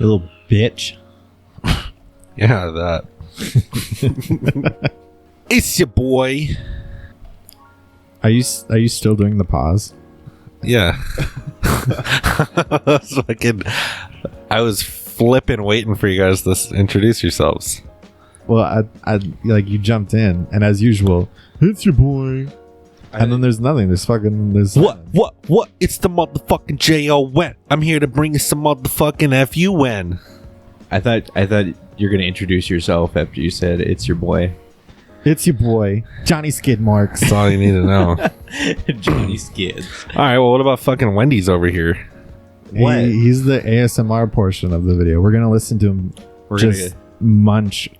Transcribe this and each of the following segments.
You little bitch. Yeah, that. It's your boy. Are you still doing the pause? Yeah. I was flipping waiting for you guys to introduce yourselves. Well, I like you jumped in, and as usual, it's your boy. And then there's nothing. There's What? It's the motherfucking J-O-N. I'm here to bring you some motherfucking F-U-N. I thought you're gonna introduce yourself after you said it's your boy. It's your boy, Johnny Skid Marks. That's all you need to know. Johnny Skids. All right, well, what about fucking Wendy's over here? What? He's the ASMR portion of the video. We're gonna listen to him munch.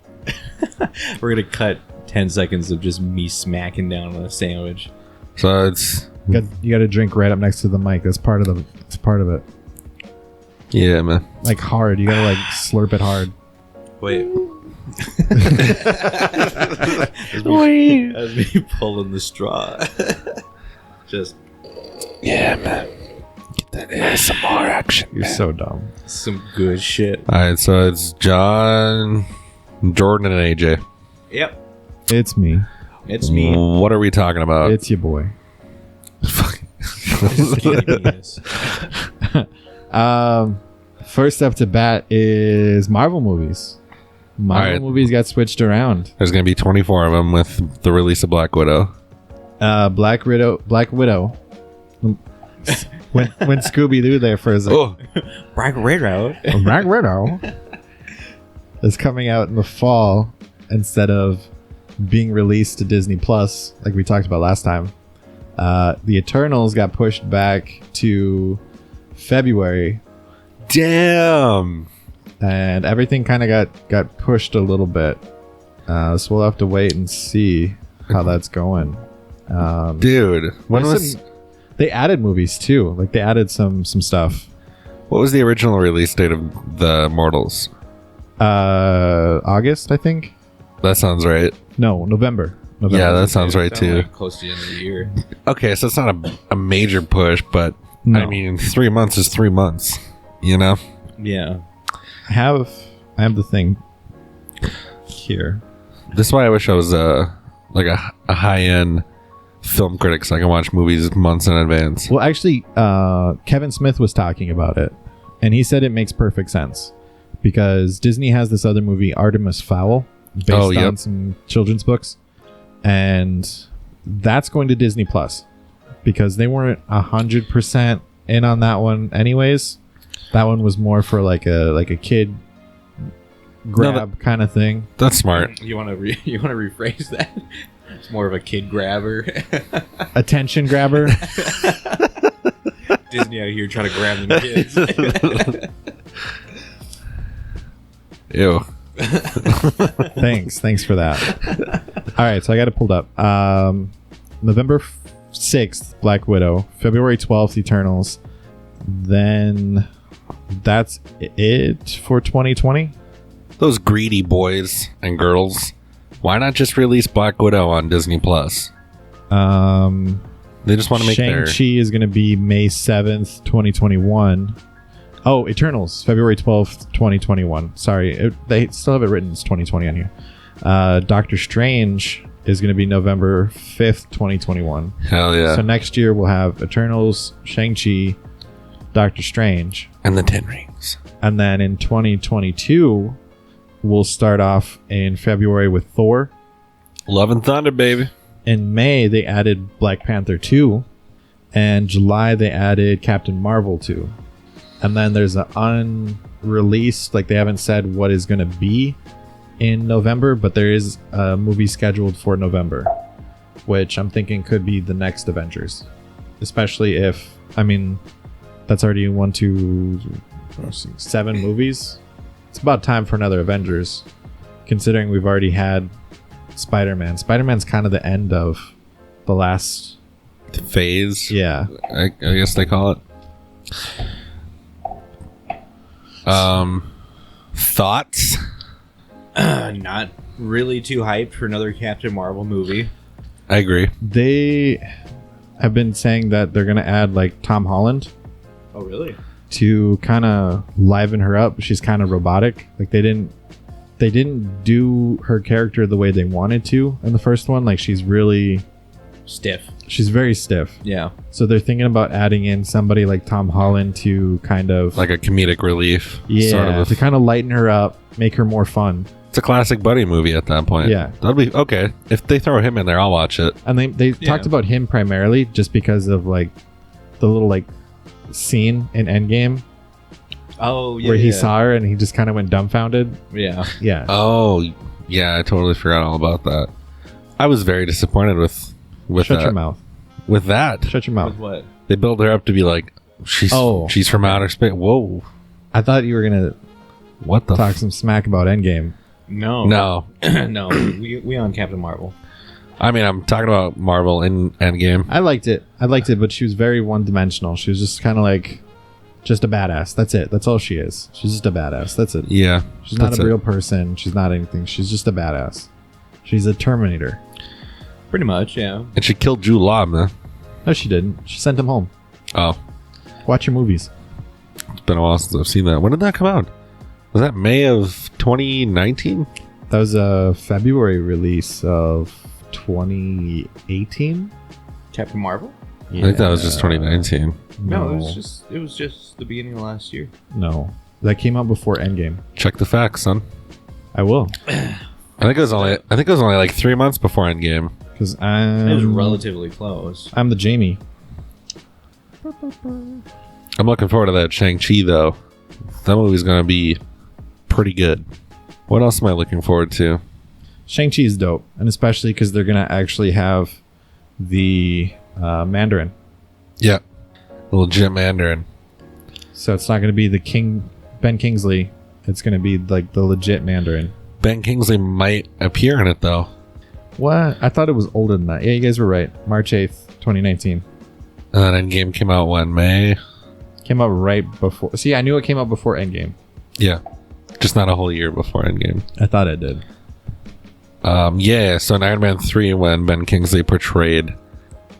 We're gonna cut 10 seconds of just me smacking down on a sandwich. So it's You got to drink right up next to the mic. That's part of it. Yeah, man. Like hard. You got to like slurp it hard. Wait. As me pulling the straw. Just. Yeah, man. Get that ASMR action. You're so dumb. Some good shit. All right, so it's John, Jordan, and AJ. Yep. It's me. It's me. What are we talking about? It's your boy. First up to bat is Marvel movies. Movies got switched around. There's going to be 24 of them with the release of Black Widow. Black Widow. When Scooby-Doo there for a second. Oh, Black Widow. Black Widow is coming out in the fall instead of being released to Disney Plus, like we talked about last time. The Eternals got pushed back to February. damn. And everything kind of got pushed a little bit. So we'll have to wait and see how that's going. Dude, they added movies too. Like they added some stuff. what was the original release date of the Immortals? August, I think. That sounds right. No, November. Yeah, that sounds right too. Like close to the end of the year. Okay, so it's not a major push, but No. I mean, 3 months is 3 months, you know? Yeah. I have the thing here. This is why I wish I was like a high-end film critic so I can watch movies months in advance. Well, actually, Kevin Smith was talking about it, and he said it makes perfect sense because Disney has this other movie, Artemis Fowl, based on some children's books, and that's going to Disney Plus because they weren't 100% in on that one, anyways. That one was more for like a kid grab kind of thing. That's smart. You want to rephrase that? It's more of a kid grabber. Attention grabber. Disney out here trying to grab them kids. Ew. Thanks for that. All right, so I got it pulled up. November 6th, Black Widow. February 12th, Eternals. Then that's it for 2020. Those greedy boys and girls. Why not just release Black Widow on Disney Plus? They just want to make Shang-Chi is going to be May 7th, 2021. Oh, Eternals, February 12th, 2021. Sorry, they still have it written as 2020 on here. Doctor Strange is going to be November 5th, 2021. Hell yeah. So next year we'll have Eternals, Shang-Chi, Doctor Strange. And the 10 Rings. And then in 2022, we'll start off in February with Thor. Love and Thunder, baby. In May, they added Black Panther 2. And July, they added Captain Marvel 2. And then there's an unreleased, like they haven't said what is going to be in November, but there is a movie scheduled for November, which I'm thinking could be the next Avengers. Especially if, I mean, that's already 7 movies. It's about time for another Avengers, considering we've already had Spider-Man. Spider-Man's kind of the end of the last phase. Yeah. I guess they call it. Thoughts? Not really too hyped for another Captain Marvel movie. I agree. They have been saying that they're going to add like Tom Holland Oh, really? to kind of liven her up. She's kind of robotic. Like they didn't do her character the way they wanted to in the first one. Like she's very stiff. Yeah. So they're thinking about adding in somebody like Tom Holland to kind of like a comedic relief. Yeah, sort of. to kind of lighten her up, make her more fun. It's a classic buddy movie at that point. Yeah. That'll be okay. If they throw him in there, I'll watch it. And they talked about him primarily just because of like the little like scene in Endgame Oh, yeah. where he saw her and he just kind of went dumbfounded. Yeah. Yeah. Oh, yeah. I totally forgot all about that. I was very disappointed with Shut that. your mouth. With that. Shut your mouth. With what? They build her up to be like, she's from outer space. Whoa. I thought you were gonna What the talk some smack about Endgame. No. No. No. We on Captain Marvel. I mean, I'm talking about Marvel in Endgame. I liked it, but she was very one-dimensional. She was just kind of like just a badass. That's it. That's all she is. She's just a badass. That's it. Yeah. She's not that's a real person. She's not anything. She's just a badass. She's a Terminator. Pretty much, yeah. And she killed Jude Law, man. No, she didn't. She sent him home. Oh. Watch your movies. It's been a while since I've seen that. When did that come out? Was that May of 2019? That was a February release of 2018. Captain Marvel? I think that was just 2019. No, it was just the beginning of last year. No. That came out before Endgame. Check the facts, son. I will. I think it was only like 3 months before Endgame. Because It was relatively close. I'm the Jamie. I'm looking forward to that Shang-Chi though. That movie's gonna be pretty good. What else am I looking forward to? Shang-Chi is dope. And especially because they're going to actually have the Mandarin. Yeah. Little Jim Mandarin. So it's not going to be Ben Kingsley. It's going to be like the legit Mandarin. Ben Kingsley might appear in it though. What? I thought it was older than that. Yeah, you guys were right. March 8th, 2019. And then Endgame came out when? May? Came out right before. See, I knew it came out before Endgame. Yeah. Just not a whole year before Endgame. I thought it did. Yeah, so in Iron Man 3, when Ben Kingsley portrayed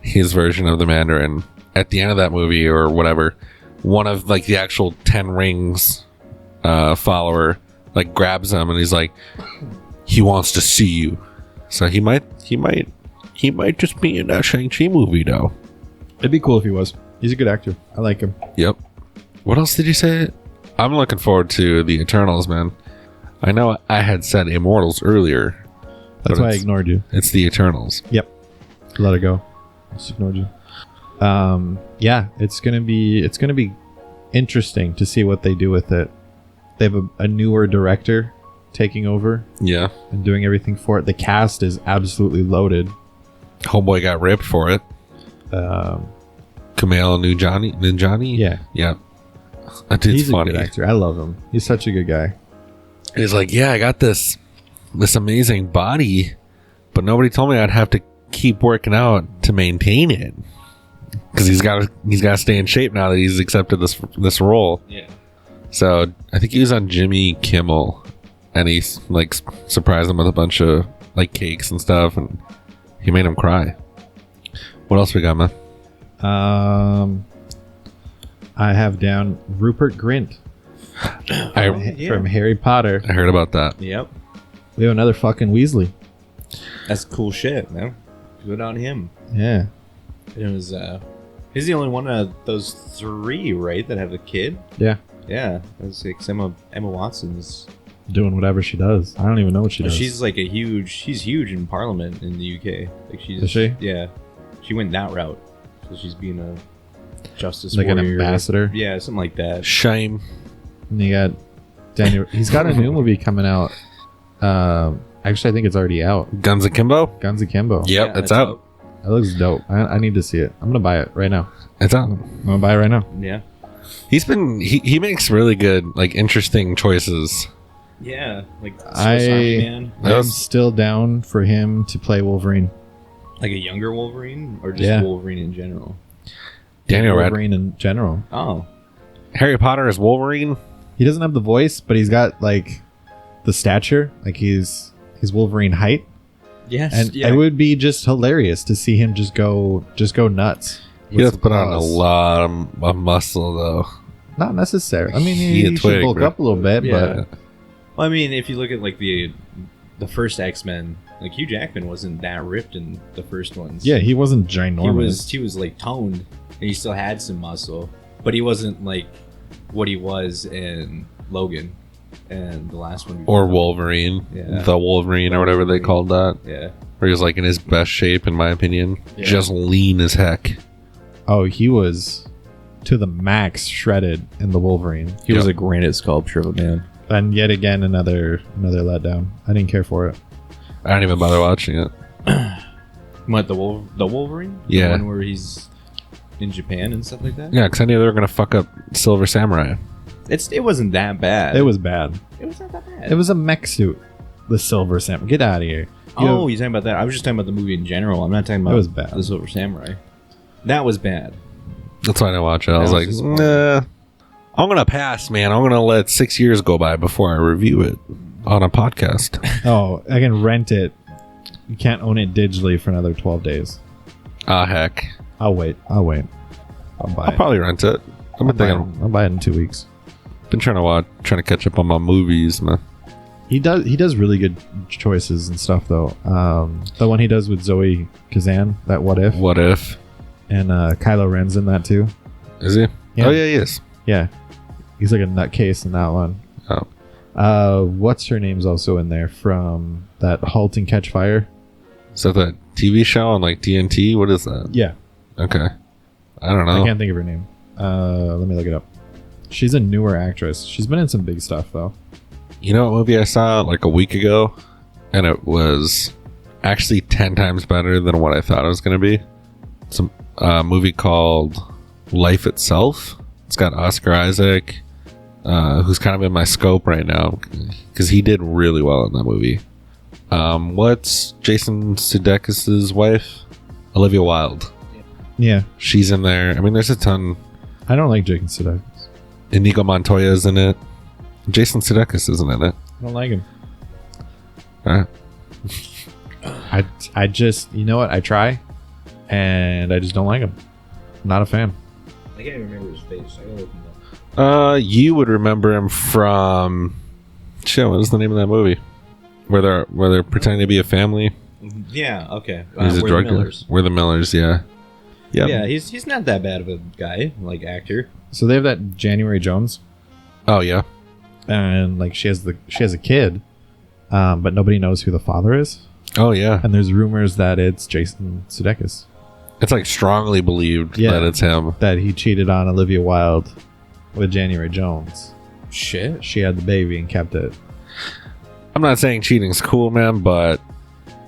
his version of the Mandarin, at the end of that movie or whatever, one of like the actual 10 Rings follower like grabs him and he's like, he wants to see you. So he might just be in that Shang-Chi movie though. It'd be cool if he was. He's a good actor. I like him. Yep. What else did you say? I'm looking forward to the Eternals, man. I know I had said Immortals earlier. That's why I ignored you. It's the Eternals. Yep. Let it go. Just ignored you. Yeah, it's gonna be interesting to see what they do with it. They have a newer director taking over Yeah. and doing everything for it. The cast is absolutely loaded. Homeboy got ripped for it. Kumail Nanjiani? Yeah. Yeah. That dude's He's funny. a good actor. I love him. He's such a good guy. He's like, yeah, I got this amazing body, but nobody told me I'd have to keep working out to maintain it. Because he's got to stay in shape now that he's accepted this role. Yeah. So I think he was on Jimmy Kimmel, and he like surprised him with a bunch of like cakes and stuff, and he made him cry. What else we got, man? I have down Rupert Grint from Harry Potter. I heard about that. Yep. We have another fucking Weasley. That's cool shit, man. Good on him. Yeah. It was he's the only one of those three, right, that have a kid? Yeah. Yeah. It was like Emma Watson's Doing whatever she does. I don't even know what she does. she's like she's huge in Parliament in the UK. Like Is she? Yeah. She went that route. So she's being a justice like warrior. an ambassador. Yeah, something like that. Shame. And you got Daniel. He's got a new movie coming out. Actually, I think it's already out. Guns Akimbo? Guns Akimbo. Yep, Yeah, it's out. That looks dope. I need to see it. I'm gonna buy it right now. It's out. I'm gonna buy it right now. Yeah. He makes really good, like, interesting choices. Yeah. Like Swiss Army Man. I'm still down for him to play Wolverine. Like a younger Wolverine or just Yeah. Wolverine in general? Daniel Radcliffe. Wolverine in general. Oh. Harry Potter is Wolverine. He doesn't have the voice, but he's got like the stature. Like he's Wolverine height. Yes. And yeah. it would be just hilarious to see him just go nuts. He has to put on a lot of muscle, though. Not necessarily. I mean, he a should twig, bulk bro. up a little bit, Yeah. Well, I mean, if you look at like the first X-Men, like Hugh Jackman wasn't that ripped in the first ones. but yeah, he wasn't ginormous. He was like toned, and he still had some muscle, but he wasn't like what he was in Logan and the last one. Or Wolverine. Yeah. The Wolverine or whatever they called that. Yeah. Where he was like in his best shape, in my opinion. Yeah. Just lean as heck. Oh, he was to the max shredded in the Wolverine. He was a granite sculpture of a man. And yet again, another letdown. I didn't care for it. I don't even bother watching it. What, the Wolverine? Yeah. The one where he's in Japan and stuff like that? Yeah, because I knew they were going to fuck up Silver Samurai. It wasn't that bad. It was bad. It was not that bad. It was a mech suit. The Silver Samurai. Get out of here. You're talking about that. I was just talking about the movie in general. I'm not talking about It was bad. the Silver Samurai. That was bad. That's why I didn't watch it. I was That was like, disappointing. nah. I'm going to pass, man. I'm going to let 6 years go by before I review it on a podcast. Oh, I can rent it. You can't own it digitally for another 12 days. Ah, heck. I'll wait. I'll buy I'll it. probably rent it. I'll buy it in 2 weeks. Been trying to catch up on my movies, man. He does really good choices and stuff though. The one he does with Zoe Kazan, that What If, What if? and Kylo Ren's in that too. Is he? Yeah. Oh, yeah, he is. Yeah, he's like a nutcase in that one. Oh. What's her name's also in there from that Halt and Catch Fire. Is that that TV show on like TNT? What is that? Yeah, Okay. I don't I know. can't think of her name. Let me look it up. She's a newer actress. She's been in some big stuff though. You know what movie I saw like a week ago? And it was actually 10 times better than what I thought it was going to be. It's a movie called Life Itself. It's got Oscar Isaac, who's kind of in my scope right now because he did really well in that movie. What's Jason Sudeikis' wife? Olivia Wilde. Yeah, She's in there. I mean, there's a ton. I don't like Jason Sudeikis. Inigo Montoya's in it. Jason Sudeikis isn't in it. I don't like him. Alright. I just, you know what? I try, and I just don't like him. Not a fan. I can't even remember his face. I gotta look him up. You would remember him from shit. What was the name of that movie? Where they're pretending to be a family. Yeah, okay. He's a We're drug the dealer. Millers. We're the Millers. Yeah. Yep. Yeah, he's not that bad of a guy, like actor. So they have that January Jones, Oh yeah. and like she has a kid, but nobody knows who the father is, Oh yeah. and there's rumors that it's Jason Sudeikis, It's like strongly believed Yeah. that it's him. that he cheated on Olivia Wilde with January Jones. Shit. She had the baby and kept it. I'm not saying cheating's cool, man, but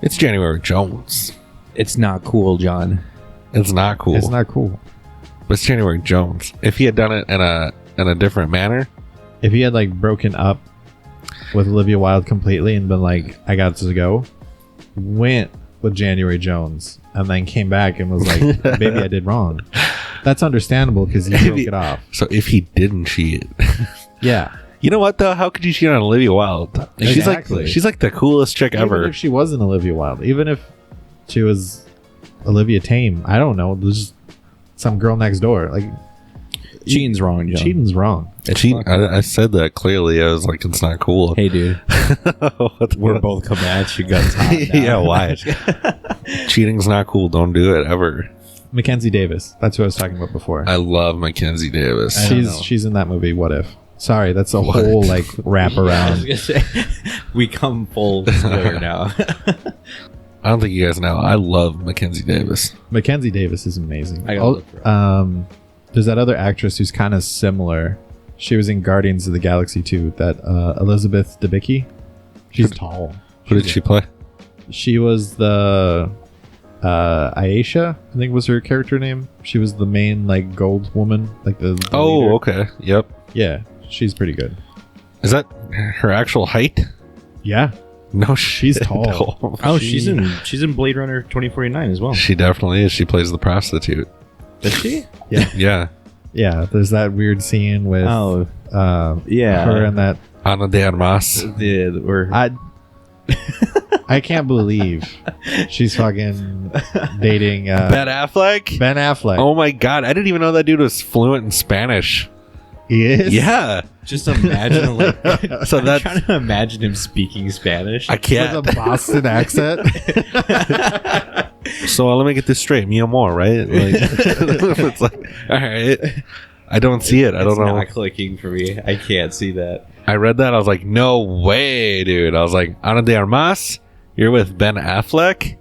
it's January Jones. It's not cool, John. It's not cool. It's not cool. But it's January Jones. If he had done it in a different manner, If he had like broken up with Olivia Wilde completely and been like, I got to go, went with January Jones, and then came back and was like, baby, I did wrong. That's understandable because he broke it off. so if he didn't cheat, Yeah. you know what though? How could you cheat on Olivia Wilde? Exactly. She's like the coolest chick Even ever. if she wasn't Olivia Wilde, even if she was Olivia Tame, I don't know. There's just some girl next door. Like, Cheating's wrong, John. cheating's wrong. I said that clearly. I was like, it's not cool. Hey, dude. We're both coming at you guns hot now. Yeah, why? Cheating's not cool. Don't do it ever. Mackenzie Davis. That's who I was talking about before. I love Mackenzie Davis. I don't know. She's in that movie. What If? Sorry, that's a What? whole like wrap I was around. gonna say, we come full spoiler now. I don't think you guys know. I love Mackenzie Davis. Mackenzie Davis is amazing. I gotta look for her. There's that other actress who's kind of similar. She was in Guardians of the Galaxy 2. That Elizabeth Debicki. She's tall. Who did she play? She was the Aisha, I think was her character name. She was the main like gold woman, like the leader. Okay. Yep. Yeah, she's pretty good. Is that her actual height? Yeah, No, she's tall. No. Oh, she's in Blade Runner 2049 as well. She definitely is. She plays the prostitute. Does she? Yeah, Yeah. yeah. There's that weird scene with Yeah. her and that. Ana de Armas. I can't believe she's fucking dating Ben Affleck? Ben Affleck. Oh my god. I didn't even know that dude was fluent in Spanish. He is. Yeah. Just imagine, like, So I'm that's trying to imagine him speaking Spanish. I can't. With a Boston accent. So let me get this straight. Mi amor, right? Like, it's like, all right. I don't see it. I don't It's know. not clicking for me. I can't see that. I read that. I was like, no way, dude. I was like, Ana de Armas? You're with Ben Affleck?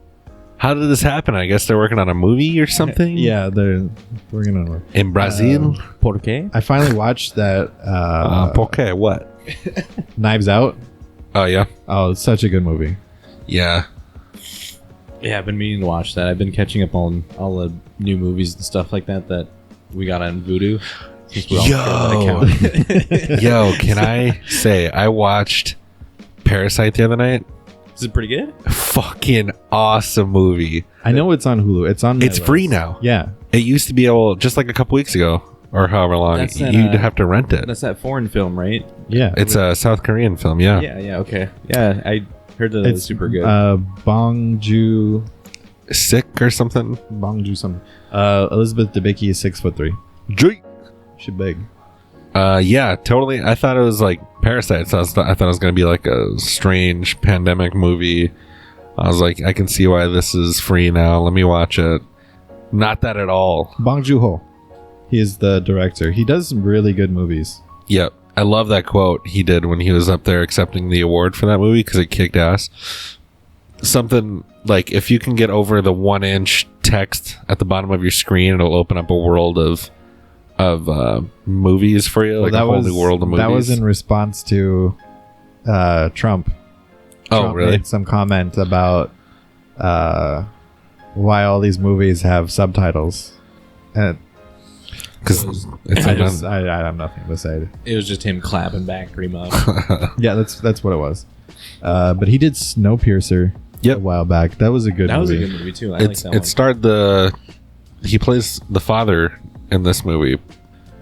How did this happen? I guess they're working on a movie or something? Yeah, they're working on one. In Brazil? Por qué? I finally watched that ¿Por qué? What? Knives Out. Oh, yeah. Oh, it's such a good movie. Yeah. Yeah, I've been meaning to watch that. I've been catching up on all the new movies and stuff like that we got on Vudu. Since we're all Yo. that account. Yo, can I say, I watched Parasite the other night. Is it pretty good? Fucking awesome movie. I know it's on Hulu. It's on. It's Netflix. free now. Yeah. It used to be able, just like a couple weeks ago, or however long, That's that, you'd have to rent it. That's that foreign film, right? Yeah. It's a South Korean film, yeah. Yeah, okay. Yeah, I heard that it was super good. Bong Joon Sick or something. something. Elizabeth Debicki is 6'3". She big. Yeah, totally. I thought it was like Parasite, so I thought it was going to be like a strange pandemic movie. I was like, I can see why this is free now. Let me watch it. Not that at all. Bong Joon-ho. He is the director. He does some really good movies. Yep. I love that quote he did when he was up there accepting the award for that movie because it kicked ass. Something like, if you can get over the 1-inch text at the bottom of your screen, it'll open up a world of movies for you, like a whole new world of movies. That was in response to Trump. Oh, Trump really? made some comment about why all these movies have subtitles. And Because I have nothing to say. It was just him clapping back pretty much. Yeah, that's what it was. But he did Snowpiercer a while back. That was a good That was movie. a good movie too. I like that one. It starred he plays the father in this movie,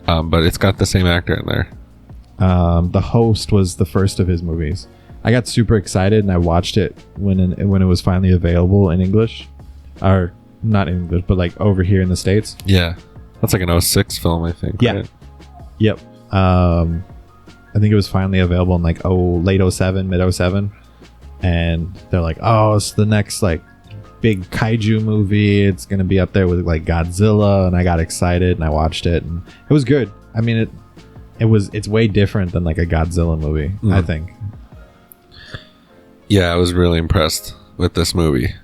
but it's got the same actor in there. The Host was the first of his movies. I got super excited and I watched it when it was finally available in English, or not in English, but like over here in the States. Yeah, that's like an 06 film, I think. Yeah. Right? Yep. I think it was finally available in like late 07, mid 07, and they're like, oh, it's the next like big kaiju movie. It's gonna be up there with like Godzilla, and I got excited and I watched it, and it was good. I mean, it's way different than like a Godzilla movie. I think. Yeah, I was really impressed with this movie.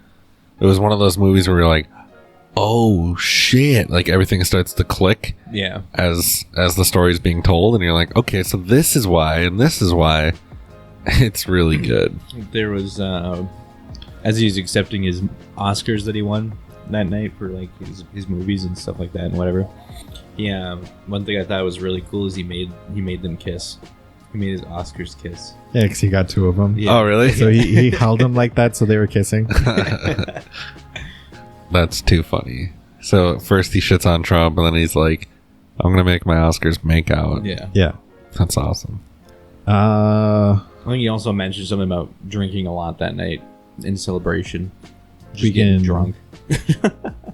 It was one of those movies where you're like, oh shit, like everything starts to click Yeah. as the story is being told, and you're like, okay, so this is why, and this is why. It's really good. There was as he was accepting his Oscars that he won that night for like his movies and stuff like that and whatever. Yeah, one thing I thought was really cool is he made them kiss. He made his Oscars kiss. Yeah, because he got two of them. Yeah. Oh, really? So he held them like that, so they were kissing. That's too funny. So first he shits on Trump, and then he's like, I'm gonna make my Oscars make out. Yeah. Yeah. That's awesome. I think he also mentioned something about drinking a lot that night in celebration. Just getting drunk.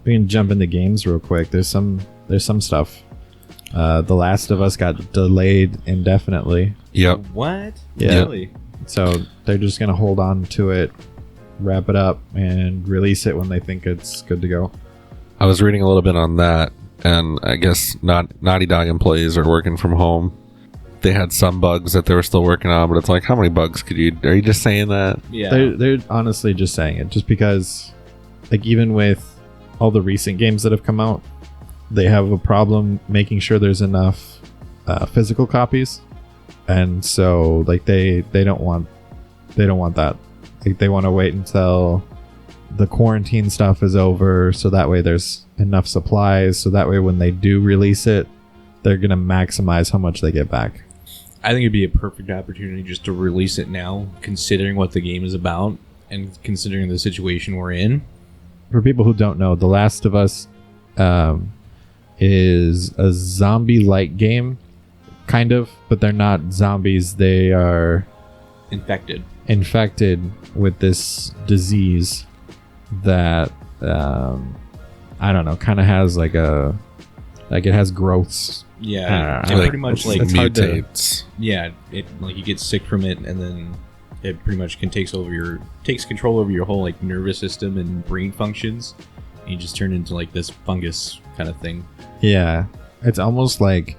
We can jump into games real quick. There's some stuff. The Last of Us got delayed indefinitely, Yep. What? Yeah. Really? so they're just gonna hold on to it, wrap it up, and release it when they think it's good to go. I was reading a little bit on that, and I guess Naughty Dog employees are working from home. They had some bugs that they were still working on, but it's like, how many bugs are you just saying that? Yeah. They're honestly just saying it, just because, like, even with all the recent games that have come out, they have a problem making sure there's enough physical copies, and so like they don't want that. Like, they want to wait until the quarantine stuff is over, so that way there's enough supplies, so that way when they do release it, they're gonna maximize how much they get back. I think it'd be a perfect opportunity just to release it now, considering what the game is about and considering the situation we're in. For people who don't know, The Last of Us is a zombie-like game, kind of, but they're not zombies. They are infected with this disease that I don't know, kind of has it has growths Yeah, I it don't pretty much like it's hard to- mutates. yeah, it like you get sick from it, and then it pretty much takes control over your whole like nervous system and brain functions. And you just turn into like this fungus kind of thing. Yeah, it's almost like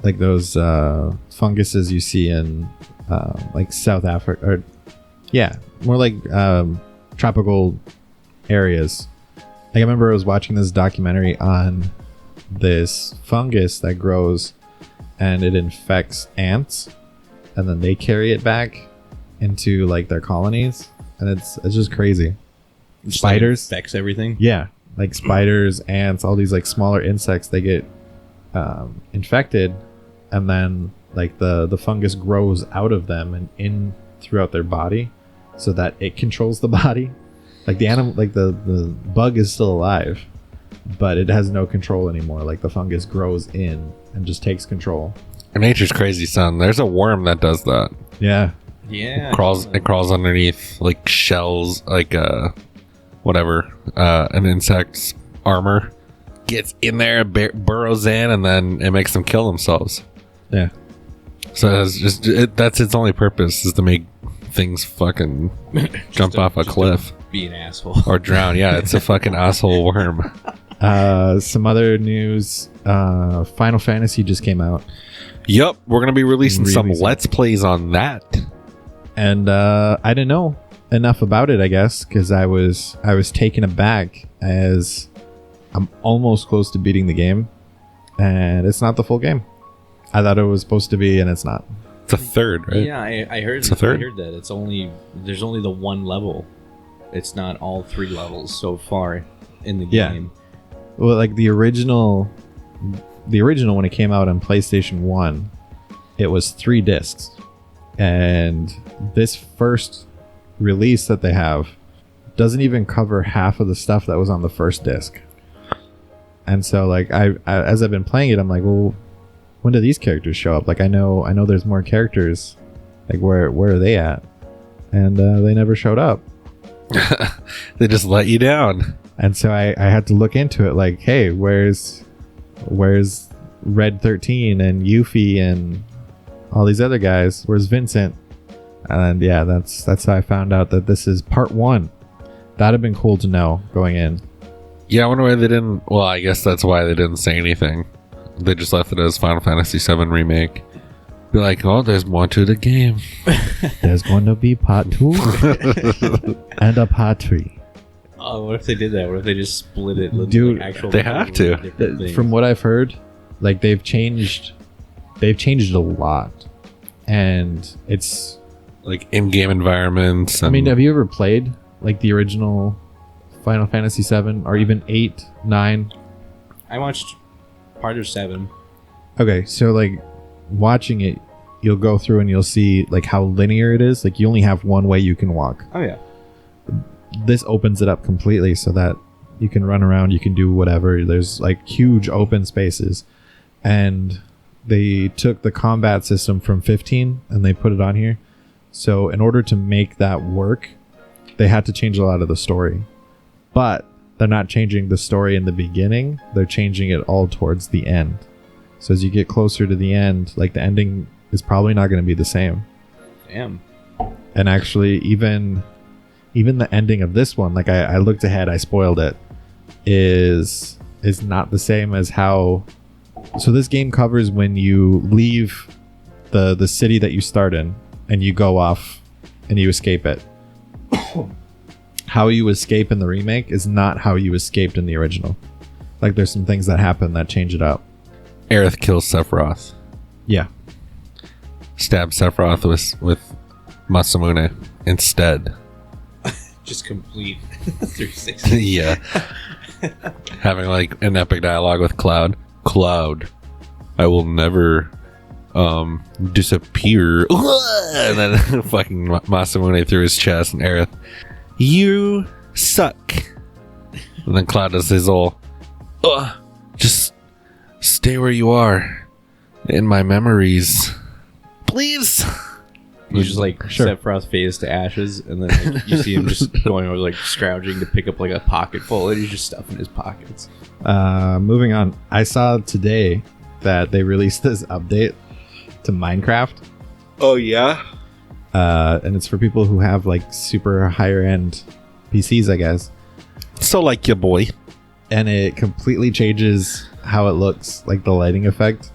those funguses you see in like South Africa, or more like tropical areas. Like I remember I was watching this documentary on this fungus that grows and it infects ants, and then they carry it back into like their colonies, and it's just crazy. Just, Spiders like, affects everything. Yeah, like spiders, ants, all these like smaller insects, they get infected, and then like the fungus grows out of them and in throughout their body, so that it controls the body. Like the animal, like the bug is still alive, but it has no control anymore. Like the fungus grows in and just takes control. Nature's crazy, son. There's a worm that does that. Yeah. Yeah. It crawls underneath like shells, like an insect's armor. Gets in there, burrows in, and then it makes them kill themselves. Yeah. So that's its only purpose, is to make things fucking jump off a cliff. Be an asshole. Or drown. Yeah, it's a fucking asshole worm. Some other news. Final Fantasy just came out. Yup, we're going to be releasing some Let's Plays on that. And I didn't know enough about it, I guess, because I was taken aback, as I'm almost close to beating the game, and it's not the full game. I thought it was supposed to be, and it's not. It's a third, right? Yeah, I heard. It's a third? I heard that there's only the one level. It's not all 3 levels so far in the game. Well, like the original when it came out on PlayStation 1, it was 3 discs, and this first release that they have doesn't even cover half of the stuff that was on the first disc. And so like I as I've been playing it, I'm like, well, when do these characters show up? Like I know there's more characters. Like where are they at? And they never showed up. They just let you down. And so I had to look into it, like, hey, where's Red 13 and Yuffie and all these other guys? Where's Vincent? And yeah, that's how I found out that this is part 1. That'd have been cool to know going in. Yeah, I wonder why they didn't. Well, I guess that's why they didn't say anything. They just left it as Final Fantasy VII Remake. Be like, oh, there's more to the game. There's going to be part 2 and a part 3. Oh, what if they did that? What if they just split it? Dude, like actual they have to. From what I've heard, like they've changed a lot, and it's like in-game environments. I mean, have you ever played like the original Final Fantasy VII or even 8, 9? I watched part of 7. Okay, so like watching it, you'll go through and you'll see like how linear it is. Like you only have one way you can walk. Oh yeah. This opens it up completely so that you can run around, you can do whatever. There's like huge open spaces, and they took the combat system from 15 and they put it on here. So in order to make that work, they had to change a lot of the story, but they're not changing the story in the beginning. They're changing it all towards the end. So as you get closer to the end, like the ending is probably not going to be the same. Damn. And actually, even the ending of this one, like I looked ahead, I spoiled it, is not the same as how. So this game covers when you leave the city that you start in and you go off and you escape it. How you escape in the remake is not how you escaped in the original. Like there's some things that happen that change it up. Aerith kills Sephiroth. Yeah. Stabs Sephiroth with Masamune instead. Just complete 360. Yeah. Having like an epic dialogue with Cloud. Cloud, I will never disappear. And then fucking Masamune through his chest, and Aerith, you suck. And then Cloud does his all, just stay where you are in my memories, please. You just like Sure. Sephiroth phase to ashes, and then like, you see him just going over, like scrounging to pick up like a pocket full, and he's just stuffing his pockets. Moving on, I saw today that they released this update to Minecraft. Oh yeah. And it's for people who have like super higher end PCs, I guess. So like your boy. And it completely changes how it looks, like the lighting effect.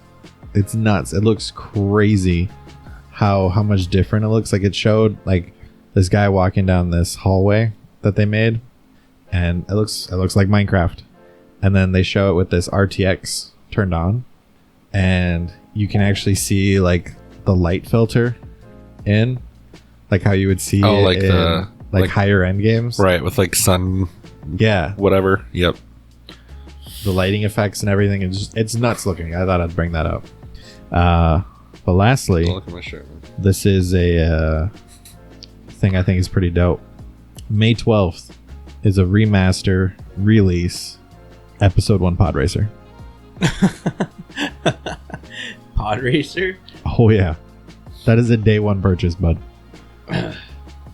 It's nuts. It looks crazy how much different it looks. Like it showed like this guy walking down this hallway that they made, and it looks like Minecraft. And then they show it with this RTX turned on, and you can actually see like the light filter in, like how you would see like in, the like higher end games, right? With like sun, yeah, whatever. Yep. The lighting effects and everything. It's nuts looking. I thought I'd bring that up. But lastly, Look at my shirt. this is a thing I think is pretty dope. May 12th is a remaster release, episode 1 Pod Racer. Pod Racer? Oh yeah, that is a day one purchase, bud.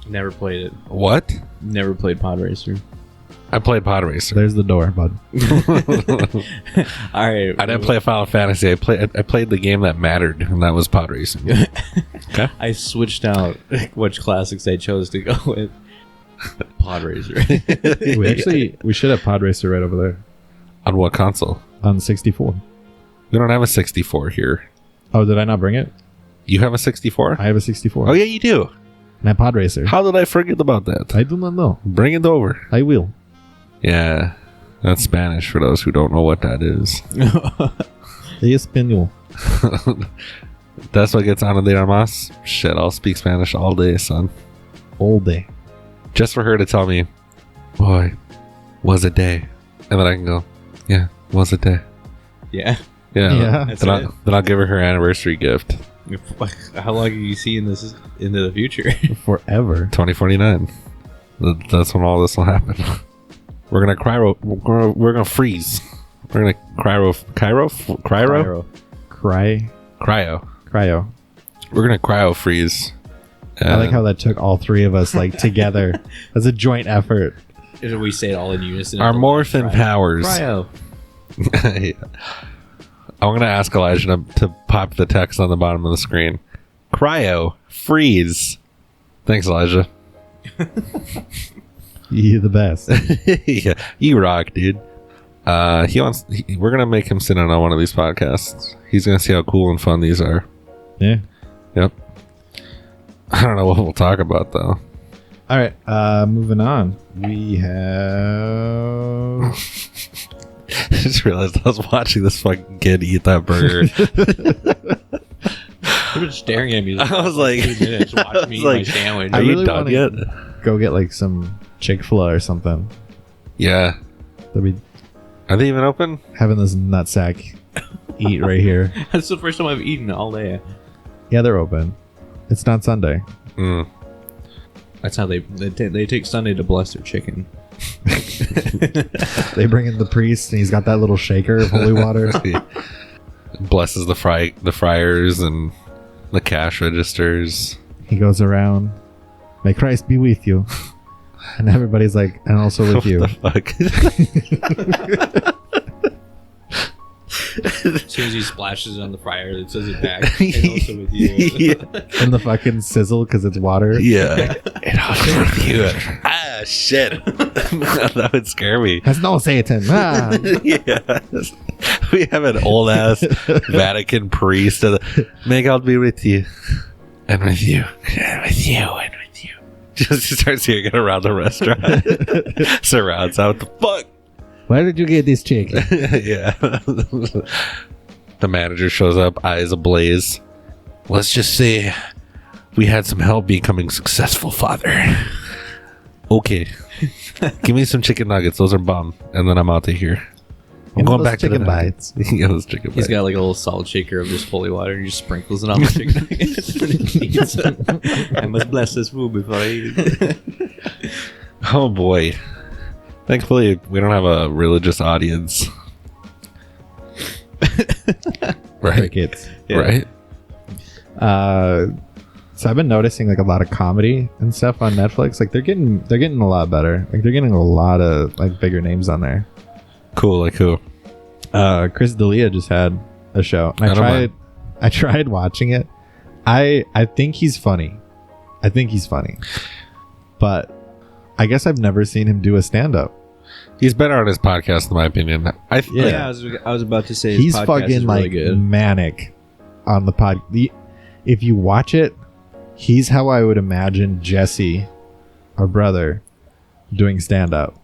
Never played it. What? Never played Pod Racer. I played Pod Racer. There's the door, bud. All right. I didn't play Final Fantasy. I played the game that mattered, and that was Pod Racing. Okay. I switched out which classics I chose to go with. Pod Racer. we should have Pod Racer right over there On what console? on 64. We don't have a 64 here. Oh, did I not bring it? You have a 64? I have a 64. Oh yeah, you do. And a Pod Racer. How did I forget about that? I do not know. Bring it over. I will. Yeah, that's Spanish for those who don't know what that is. Espanol. That's what gets on a de más. Shit, I'll speak Spanish all day, son. All day. Just for her to tell me, boy, was a day. And then I can go, yeah, was a day. Yeah. Yeah. That's Then I'll give her anniversary gift. How long are you seeing this into the future? Forever. 2049. That's when all this will happen. We're gonna cryo. We're gonna freeze. We're gonna cryo. We're gonna cryo freeze. I like how that took all three of us like together as a joint effort. We say it all in unison. Our morphin powers. Cryo. Yeah. I'm gonna ask Elijah to pop the text on the bottom of the screen. Cryo freeze. Thanks, Elijah. You're the best. Yeah, you rock, dude. We're gonna make him sit in on one of these podcasts. He's gonna see how cool and fun these are. Yeah. Yep. I don't know what we'll talk about though. All right. Moving on. We have. I just realized I was watching this fucking kid eat that burger. You've been staring at me. I was like, 2 minutes watching me eat my sandwich. Are I you really done wanna yet? Go get like some Chick-fil-A or something. Yeah. That'd be Are they even open? having this nutsack eat right here. That's the first time I've eaten all day. Yeah, they're open. It's not Sunday. Mm. That's how they take Sunday to bless their chicken. They bring in the priest, and he's got that little shaker of holy water. Blesses the fryers and the cash registers. He goes around, "May Christ be with you," and everybody's like, "And also with you." What the fuck? As soon as he splashes it on the fryer, it says it back. And also with you. Yeah. And the fucking sizzle because it's water. Yeah. And also with you. Ah, shit. That would scare me. Has no Satan. Ah. Yeah. We have an old ass Vatican priest. May God be with you. And with you. And with you. And with you. Just starts hearing it around the restaurant. Surrounds out. What the fuck? Where did you get this chicken? Yeah. The manager shows up, eyes ablaze. Let's just say we had some help becoming successful, Father. Okay. Give me some chicken nuggets. Those are bomb. And then I'm out of here. I'm going back to the chicken bites. Yeah, those chicken He's bites. got like a little salt shaker of just holy water and he just sprinkles it on the chicken nuggets. And he eats it. I must bless this food before I eat it. Oh boy. Thankfully, we don't have a religious audience. Right. Crickets. Yeah. Right? So I've been noticing like a lot of comedy and stuff on Netflix. Like they're getting a lot better. Like they're getting a lot of like bigger names on there. Cool, like who? Chris D'Elia just had a show. And I tried watching it. I think he's funny. But I guess I've never seen him do a stand-up. He's better on his podcast, in my opinion. I was about to say he's his podcast fucking is really good. manic on the pod. If you watch it, he's how I would imagine Jesse, our brother, doing stand-up.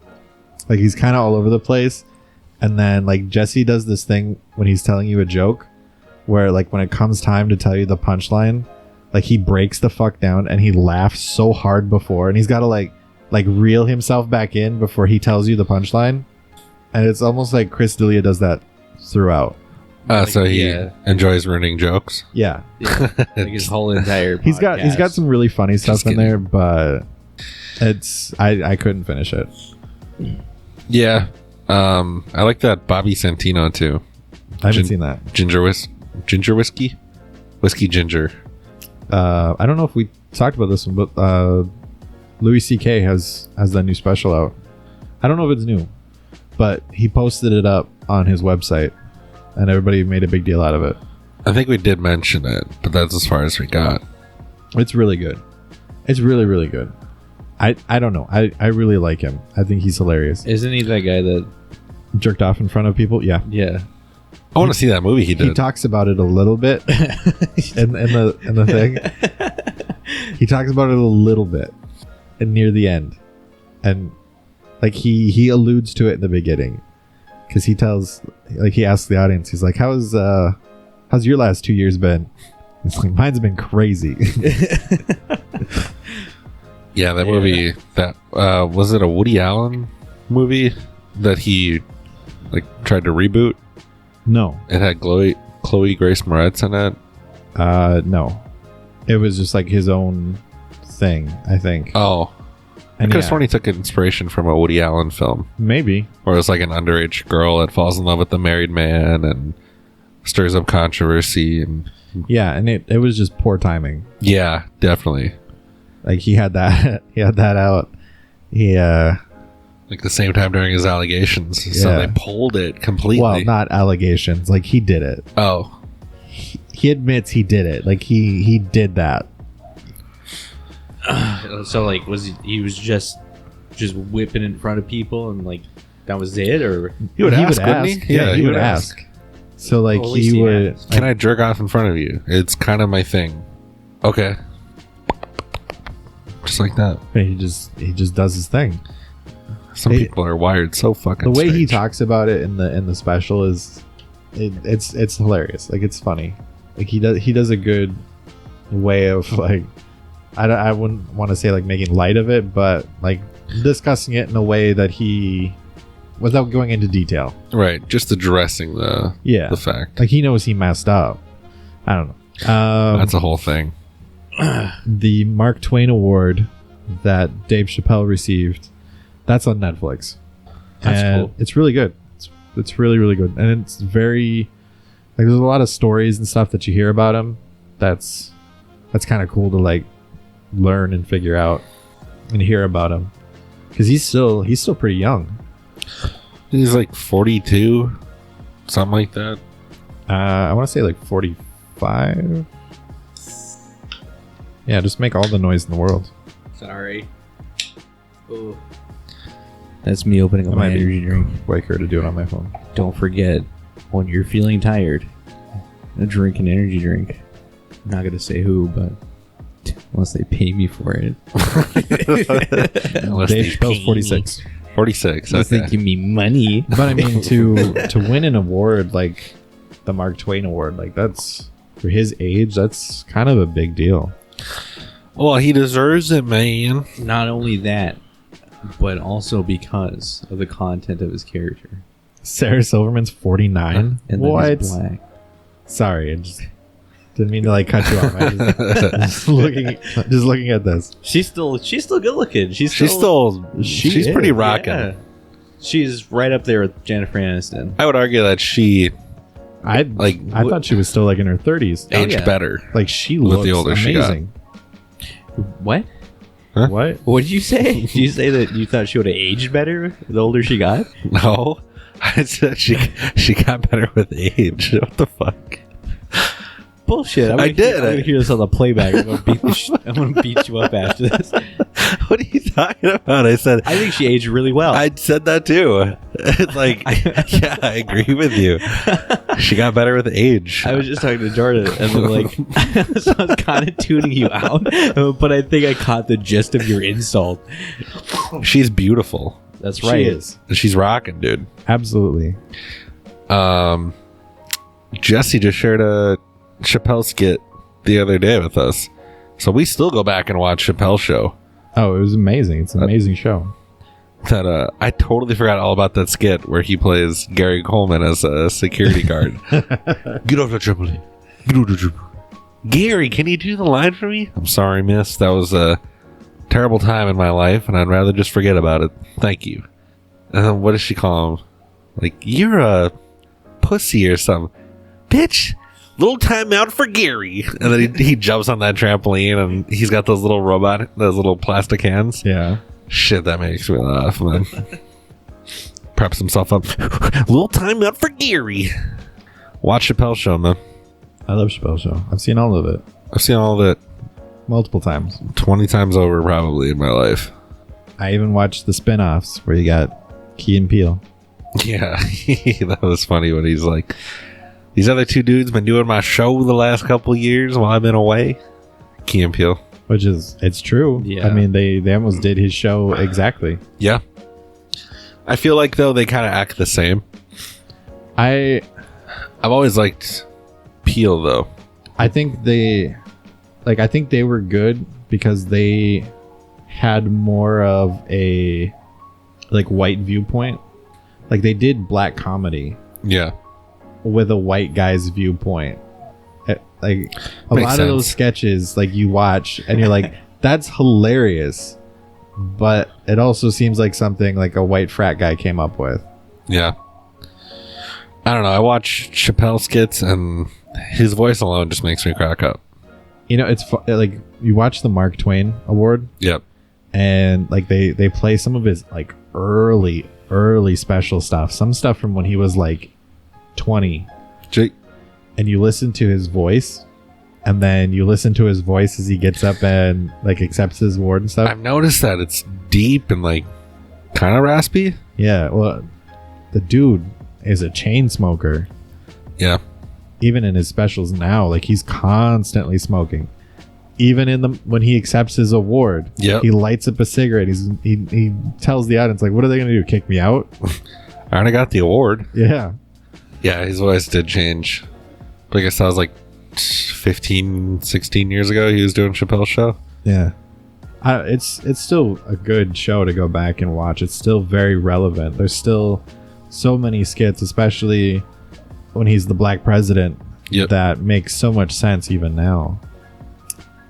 Like, he's kind of all over the place, and then like Jesse does this thing when he's telling you a joke, where like when it comes time to tell you the punchline, like he breaks the fuck down and he laughs so hard before, and he's got to like reel himself back in before he tells you the punchline, and it's almost like Chris D'Elia does that throughout. So he enjoys ruining jokes. Yeah. Like his whole entire podcast. He's got some really funny stuff in there, but it's I couldn't finish it. Yeah. I like that Bobby Santino too. I haven't seen that. Ginger whiskey ginger. I don't know if we talked about this one, but Louis C.K. has that new special out. I don't know if it's new, but he posted it up on his website, and everybody made a big deal out of it. I think we did mention it, but that's as far as we got. It's really good. It's really, really good. I don't know. I really like him. I think he's hilarious. Isn't he that guy that jerked off in front of people? Yeah. Yeah. I want to see that movie he did. He talks about it a little bit in the thing. He talks about it a little bit and near the end, and like he alludes to it in the beginning, because he asks the audience, he's like, how's your last 2 years been? It's like, mine's been crazy. Yeah, that movie, that was it a Woody Allen movie that he like tried to reboot? No. It had Chloe Grace Moretz in it. No. It was just like his own thing, I think. Oh. And I could have sworn he took inspiration from a Woody Allen film. Maybe. Or it's like an underage girl that falls in love with a married man and stirs up controversy. And yeah, and it was just poor timing. Yeah, definitely. Like he had that out. Like the same time during his allegations. Yeah. So they pulled it completely. Well, not allegations. Like he did it. Oh. He admits he did it. Like he did that. So like he was just whipping in front of people and like that was it, or he would ask, wouldn't he? Yeah, he would ask. So like he would. Can I jerk off in front of you? It's kind of my thing. Okay. Just like that. He just does his thing. Some people are wired so fucking. The way strange. he talks about it in the special is, it's hilarious. Like it's funny. Like he does a good way of like, I wouldn't want to say like making light of it, but like discussing it in a way that without going into detail. Right, just addressing the fact. Like he knows he messed up. I don't know. That's a whole thing. The Mark Twain Award that Dave Chappelle received, that's on Netflix. That's cool. It's really good. It's really, really good. And it's very like there's a lot of stories and stuff that you hear about him. That's kind of cool to like learn and figure out and hear about him, because he's still pretty young. He's like 42, something like that. I want to say like 45. Yeah, just make all the noise in the world. Sorry. Oh. That's me opening up my energy drink. Quicker to do it on my phone. Don't forget, when you're feeling tired, drink an energy drink. I'm not gonna say who, but unless they pay me for it. Dave Chappelle's 46. 46. Unless they give me money. But I mean, to win an award like the Mark Twain Award, like that's, for his age, that's kind of a big deal. Well, he deserves it, man. Not only that, but also because of the content of his character. Sarah Silverman's 49. And what? then he's black. Sorry, I just didn't mean to like cut you off. Just looking at this. She's still good looking. She's pretty rocking. Yeah. She's right up there with Jennifer Aniston. I would argue that I thought she was still like in her 30s. Aged better. Like she looks the older amazing. What? Huh? What? What did you say? Did you say that you thought she would have aged better the older she got? No. I said she got better with age. What the fuck? Bullshit. I did. I'm gonna hear this on the playback. I'm gonna beat you up after this. What are you talking about? I said I think she aged really well. I said that too. It's like, yeah, I agree with you. She got better with age. I was just talking to Jordan, and then like, so I was kind of tuning you out, but I think I caught the gist of your insult. She's beautiful. That's right. She is. She's rocking, dude. Absolutely. Jesse just shared a Chappelle skit the other day with us, so we still go back and watch Chappelle's show. Oh, it was amazing. It's an amazing show. That I totally forgot all about that skit where he plays Gary Coleman as a security guard. Get off the trampoline. Get off the trampoline. Gary, can you do the line for me? I'm sorry, miss. That was a terrible time in my life, and I'd rather just forget about it. Thank you. What does she call him? Like, you're a pussy or something. Bitch, little timeout for Gary. And then he jumps on that trampoline, and he's got those little plastic hands. Yeah. Shit, that makes me laugh, man. Preps himself up. Little timeout for Gary. Watch Chappelle's show, man. I love Chappelle's show. I've seen all of it. I've seen all of it Multiple times. 20 times over, probably, in my life. I even watched the spin-offs where you got Key and Peele. Yeah, that was funny when he's like, these other two dudes been doing my show the last couple years while I've been away. Key and Peele. Which is, it's true. Yeah. I mean, they almost did his show exactly. Yeah. I feel like, though, they kind of act the same. I've always liked Peele, though. I think they were good because they had more of a like white viewpoint. Like they did black comedy Yeah. with a white guy's viewpoint. Like a Makes lot sense. of those sketches, like you watch and you're like, that's hilarious. But it also seems like something like a white frat guy came up with. Yeah. I don't know. I watch Chappelle skits, and his voice alone just makes me crack up. You know, it's like you watch the Mark Twain Award. Yep. And like they play some of his like early special stuff, some stuff from when he was like 20, and you listen to his voice, and then you listen to his voice as he gets up and like accepts his award and stuff. I've noticed that it's deep and like kind of raspy. Yeah, well, the dude is a chain smoker. Yeah. Even in his specials now, like he's constantly smoking. Even in when he accepts his award, Yep. he lights up a cigarette. He tells the audience, like, what are they gonna do? Kick me out? I already got the award. Yeah. Yeah, his voice did change. But I guess that was like 15, 16 years ago he was doing Chappelle's show. Yeah. It's still a good show to go back and watch. It's still very relevant. There's still so many skits, especially when he's the black president, Yep. that makes so much sense even now.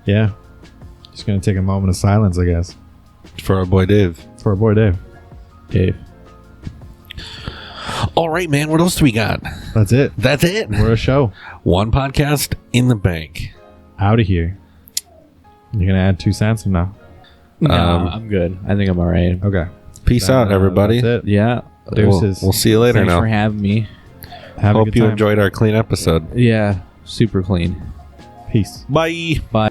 Yeah. Just gonna take a moment of silence, I guess, For our boy Dave. for our boy Dave. Dave. All right, man. What else do we got? That's it. That's it. We're a show. One podcast in the bank. Out of here. You're gonna add 2 cents from now. No, I'm good. I think I'm all right. Okay. Peace out, everybody. That's it. Yeah. Deuces. We'll see you later Thanks now. for having me. Have a Hope good you time. enjoyed our clean episode. Yeah. Super clean. Peace. Bye. Bye.